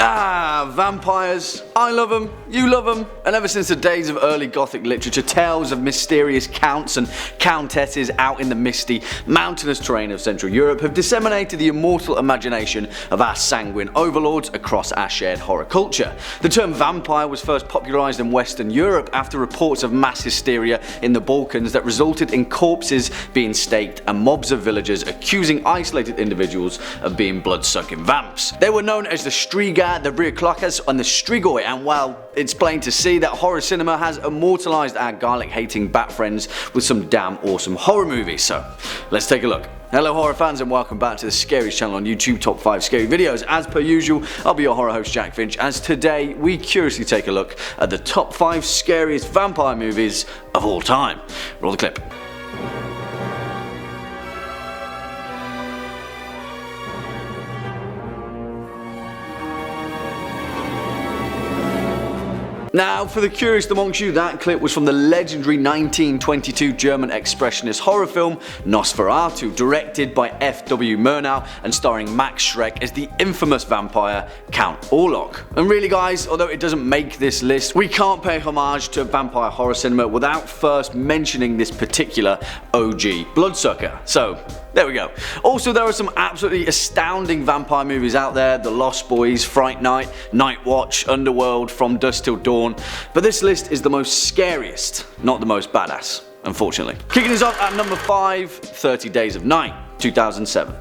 Vampires. I love them, you love them, and ever since the days of early gothic literature, tales of mysterious counts and countesses out in the misty, mountainous terrain of Central Europe have disseminated the immortal imagination of our sanguine overlords across our shared horror culture. The term vampire was first popularised in Western Europe after reports of mass hysteria in the Balkans that resulted in corpses being staked and mobs of villagers accusing isolated individuals of being blood-sucking vamps. They were known as the shtriga, the vrykolakas, and the strigoi, and while it's plain to see that horror cinema has immortalised our garlic-hating bat friends with some damn awesome horror movies, so let's take a look. Hello horror fans and welcome back to the Scariest channel on YouTube, top 5 scary videos. As per usual, I'll be your horror host Jack Finch, as today we curiously take a look at the top 5 scariest vampire movies of all time. Roll the clip. Now, for the curious amongst you, that clip was from the legendary 1922 German expressionist horror film Nosferatu, directed by F.W. Murnau and starring Max Schreck as the infamous vampire Count Orlok. And really guys, although it doesn't make this list, we can't pay homage to vampire horror cinema without first mentioning this particular OG bloodsucker. So there we go. Also, there are some absolutely astounding vampire movies out there: The Lost Boys, Fright Night, Night Watch, Underworld, From Dusk Till Dawn, but this list is the most scariest, not the most badass, unfortunately. Kicking us off at number 5, 30 Days of Night, 2007.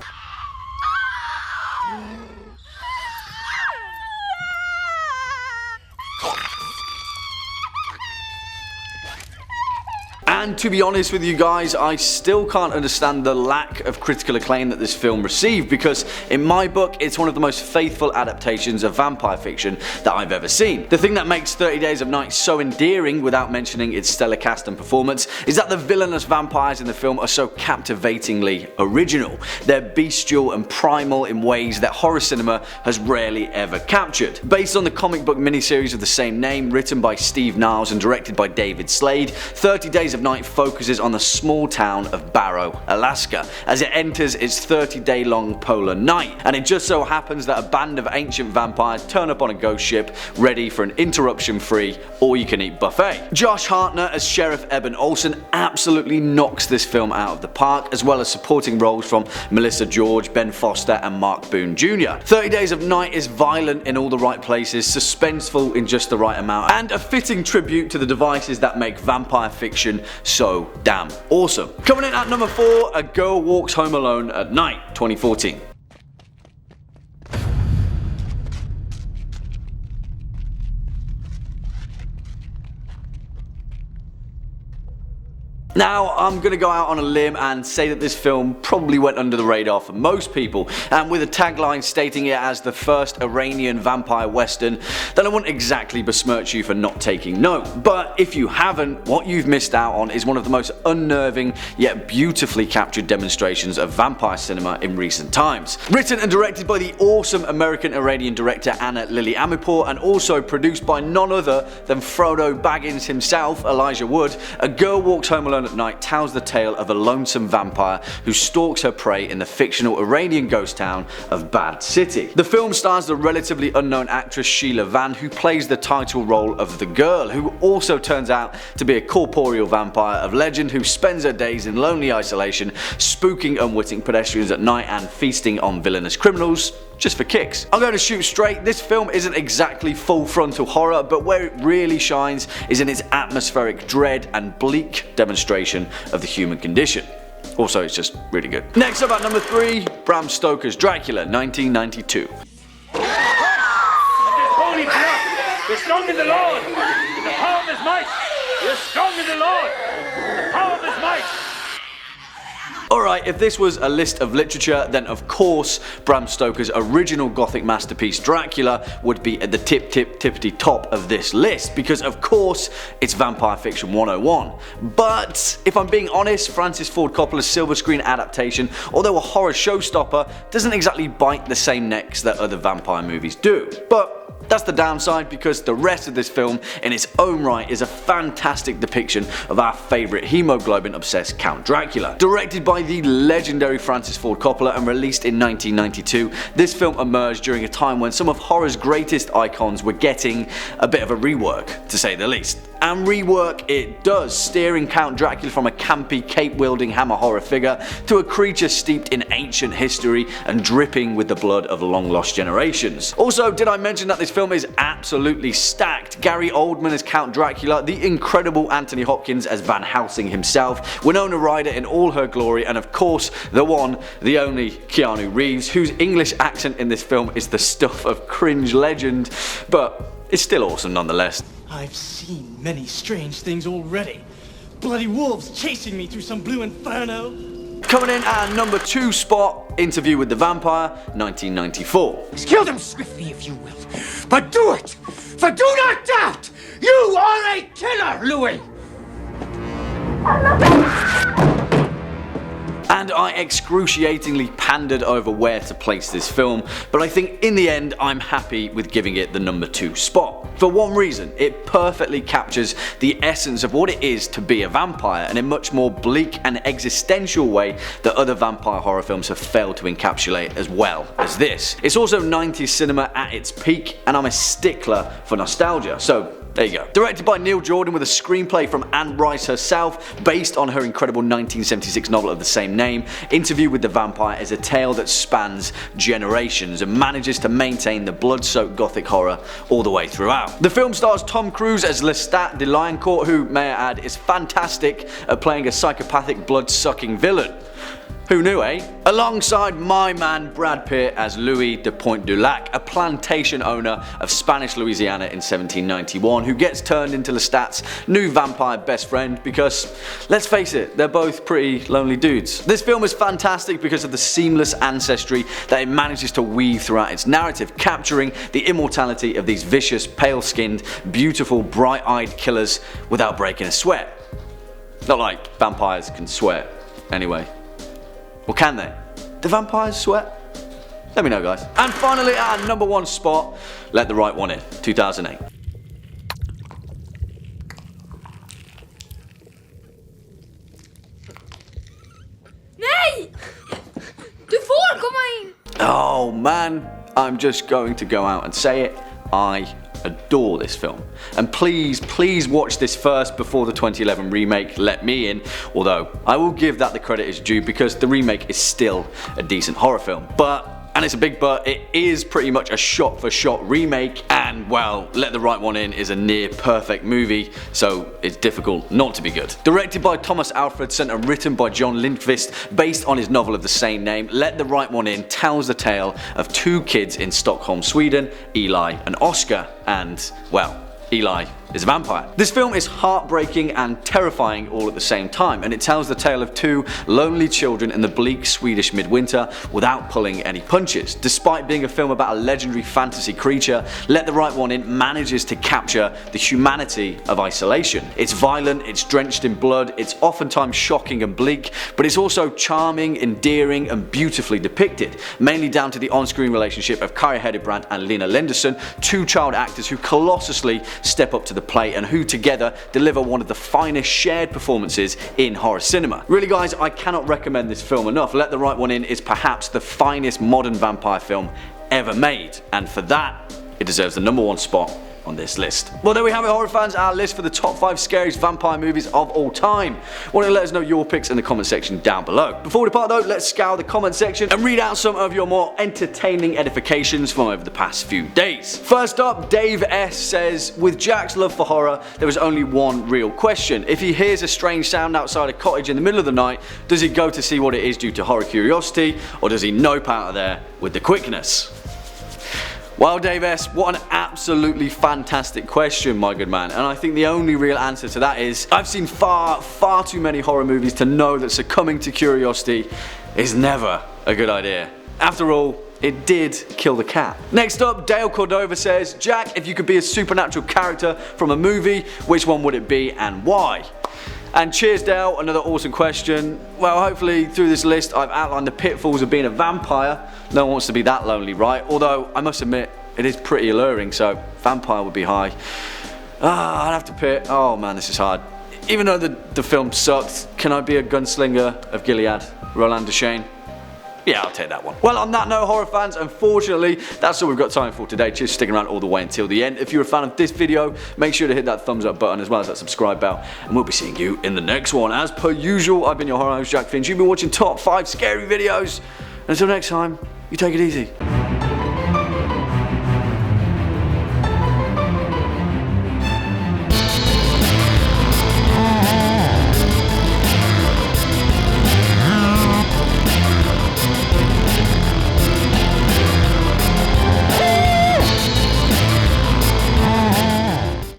And to be honest with you guys, I still can't understand the lack of critical acclaim that this film received, because in my book it's one of the most faithful adaptations of vampire fiction that I've ever seen. The thing that makes 30 Days of Night so endearing, without mentioning its stellar cast and performance, is that the villainous vampires in the film are so captivatingly original. They're bestial and primal in ways that horror cinema has rarely ever captured. Based on the comic book miniseries of the same name, written by Steve Niles and directed by David Slade, 30 Days of Night focuses on the small town of Barrow, Alaska, as it enters its 30-day long polar night, and it just so happens that a band of ancient vampires turn up on a ghost ship ready for an interruption-free all-you-can-eat buffet. Josh Hartnett as Sheriff Eben Olsen absolutely knocks this film out of the park, as well as supporting roles from Melissa George, Ben Foster and Mark Boone Jr. 30 Days of Night is violent in all the right places, suspenseful in just the right amount, and a fitting tribute to the devices that make vampire fiction so damn awesome. Coming in at number 4, A Girl Walks Home Alone at Night, 2014. Now, I'm going to go out on a limb and say that this film probably went under the radar for most people, and with a tagline stating it as the first Iranian vampire western, then I wouldn't exactly besmirch you for not taking note. But if you haven't, what you've missed out on is one of the most unnerving yet beautifully captured demonstrations of vampire cinema in recent times. Written and directed by the awesome American-Iranian director Anna Lily Amirpour, and also produced by none other than Frodo Baggins himself, Elijah Wood, A Girl Walks Home Alone at Night tells the tale of a lonesome vampire who stalks her prey in the fictional Iranian ghost town of Bad City. The film stars the relatively unknown actress Sheila Van, who plays the title role of the girl, who also turns out to be a corporeal vampire of legend who spends her days in lonely isolation, spooking unwitting pedestrians at night and feasting on villainous criminals just for kicks. I'm going to shoot straight, this film isn't exactly full frontal horror, but where it really shines is in its atmospheric dread and bleak demonstration of the human condition. Also, it's just really good. Next up at number 3, Bram Stoker's Dracula, 1992. Holy blood! We're strong in the Lord! In the power of his might! We're strong in the Lord! In the power of his might! Alright, if this was a list of literature, then of course Bram Stoker's original gothic masterpiece Dracula would be at the tippity top of this list, because of course it's vampire fiction 101. But if I'm being honest, Francis Ford Coppola's silver screen adaptation, although a horror showstopper, doesn't exactly bite the same necks that other vampire movies do. But That's the downside, because the rest of this film in its own right is a fantastic depiction of our favourite hemoglobin obsessed Count Dracula. Directed by the legendary Francis Ford Coppola and released in 1992, this film emerged during a time when some of horror's greatest icons were getting a bit of a rework, to say the least. And rework it does, steering Count Dracula from a campy, cape-wielding hammer horror figure to a creature steeped in ancient history and dripping with the blood of long-lost generations. Also, did I mention that this film is absolutely stacked? Gary Oldman as Count Dracula, the incredible Anthony Hopkins as Van Helsing himself, Winona Ryder in all her glory, and of course, the one, the only Keanu Reeves, whose English accent in this film is the stuff of cringe legend, but it's still awesome nonetheless. I've seen many strange things already. Bloody wolves chasing me through some blue inferno. Coming in at number 2 spot, Interview with the Vampire, 1994. Kill them swiftly if you will, but do it, for do not doubt, you are a killer, Louis! And I excruciatingly pandered over where to place this film, but I think in the end I'm happy with giving it the number 2 spot. For one reason, it perfectly captures the essence of what it is to be a vampire in a much more bleak and existential way that other vampire horror films have failed to encapsulate as well as this. It's also 90s cinema at its peak, and I'm a stickler for nostalgia, so there you go. Directed by Neil Jordan with a screenplay from Anne Rice herself, based on her incredible 1976 novel of the same name, Interview with the Vampire is a tale that spans generations and manages to maintain the blood-soaked gothic horror all the way throughout. The film stars Tom Cruise as Lestat de Lioncourt, who, may I add, is fantastic at playing a psychopathic blood-sucking villain. Who knew, eh? Alongside my man Brad Pitt as Louis de Pointe-du-Lac, a plantation owner of Spanish Louisiana in 1791, who gets turned into Lestat's new vampire best friend because, let's face it, they're both pretty lonely dudes. This film is fantastic because of the seamless ancestry that it manages to weave throughout its narrative, capturing the immortality of these vicious, pale-skinned, beautiful, bright-eyed killers without breaking a sweat. Not like vampires can sweat, anyway. Or can they? Do vampires sweat? Let me know, guys. And finally, at our number 1 spot, Let the Right One In, 2008. Nej! Du får komma in! Oh man, I'm just going to go out and say it. I adore this film. And please watch this first before the 2011 remake Let Me In, although I will give that the credit is due because the remake is still a decent horror film. But, and it's a big but, it is pretty much a shot-for-shot remake, and well, Let the Right One In is a near perfect movie, so it's difficult not to be good. Directed by Thomas Alfredson and written by John Lindqvist, based on his novel of the same name, Let the Right One In tells the tale of 2 kids in Stockholm, Sweden, Eli and Oscar, and, well, Eli is a vampire. This film is heartbreaking and terrifying all at the same time, and it tells the tale of 2 lonely children in the bleak Swedish midwinter without pulling any punches. Despite being a film about a legendary fantasy creature, Let the Right One In manages to capture the humanity of isolation. It's violent, it's drenched in blood, it's oftentimes shocking and bleak, but it's also charming, endearing and beautifully depicted, mainly down to the on-screen relationship of Kari Hedebrand and Lina Lenderson, 2 child actors who colossally step up to the plate and who together deliver one of the finest shared performances in horror cinema. Really guys, I cannot recommend this film enough. Let the Right One In is perhaps the finest modern vampire film ever made, and for that, it deserves the number 1 spot on this list. Well, there we have it, horror fans, our list for the top 5 scariest vampire movies of all time. Why don't you let us know your picks in the comment section down below. Before we depart though, let's scour the comment section and read out some of your more entertaining edifications from over the past few days. First up, Dave S says, with Jack's love for horror, there is only one real question. If he hears a strange sound outside a cottage in the middle of the night, does he go to see what it is due to horror curiosity, or does he nope out of there with the quickness? Well, Dave S, what an absolutely fantastic question, my good man, and I think the only real answer to that is I've seen far too many horror movies to know that succumbing to curiosity is never a good idea. After all, it did kill the cat. Next up, Dale Cordova says, Jack, if you could be a supernatural character from a movie, which one would it be and why? And cheers Dale, another awesome question. Well, hopefully through this list I've outlined the pitfalls of being a vampire. No one wants to be that lonely, right? Although, I must admit, it is pretty alluring, so vampire would be high. I'd have to pick. Oh man, this is hard. Even though the film sucked, can I be a gunslinger of Gilead? Roland Deschain? Yeah, I'll take that one. Well, on that note, horror fans, unfortunately, that's all we've got time for today. Cheers for sticking around all the way until the end. If you're a fan of this video, make sure to hit that thumbs up button as well as that subscribe bell, and we'll be seeing you in the next one. As per usual, I've been your horror host, Jack Finch. You've been watching top 5 scary videos. And until next time, you take it easy.